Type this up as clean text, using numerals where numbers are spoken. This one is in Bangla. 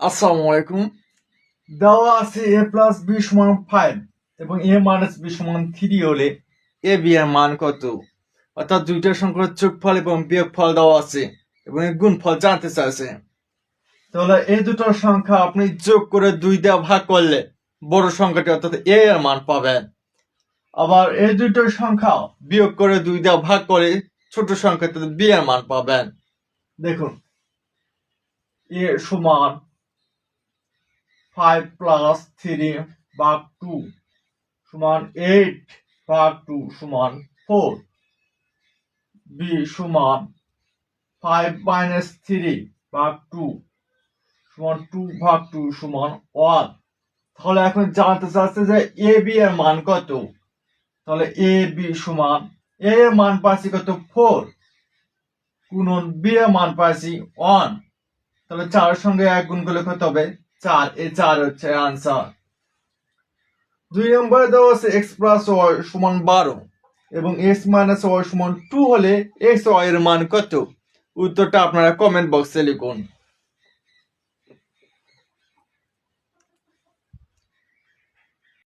আসসালামু আলাইকুম। দেওয়া আছে a প্লাস b সমান 5 এবং a মাইনাস b সমান 3 হলে a b এর মান কত? অর্থাৎ দুইটা সংখ্যার যোগফল এবং বিয়োগফল দেওয়া আছে এবং এর গুণফল জানতে চাইছে। তাহলে এই দুটো সংখ্যা আপনি যোগ করে 2 দিয়ে ভাগ করলে বড় সংখ্যাটি অর্থাৎ a এর মান পাবেন। আবার এই দুটো সংখ্যা বিয়োগ করে 2 দিয়ে ভাগ করে ছোট সংখ্যা অর্থাৎ b এর মান পাবেন। দেখুন a সমান 5 প্লাস 3 ভাগ 2 সমান 8 ভাগ 2 সমান 4। b সমান 5 মাইনাস 3 ভাগ 2 সমান 2 ভাগ 2 সমান 1। তাহলে এখন জানতে চাচ্ছে যে a b এর মান কত। তাহলে a b সমান a এর মান পাচ্ছি কত 4 গুণন b এর মান পাচ্ছি 1। তাহলে 4 সঙ্গে 1 গুণ করলে কত হবে 4। এই 4 হচ্ছে आंसर। 2 নম্বরে দেওয়া আছে x প্লাস y সমান 12 এবং x মাইনাস y সমান 2 হলে x y এর মান কত? উত্তরটা আপনারা কমেন্ট বক্সে লিখুন।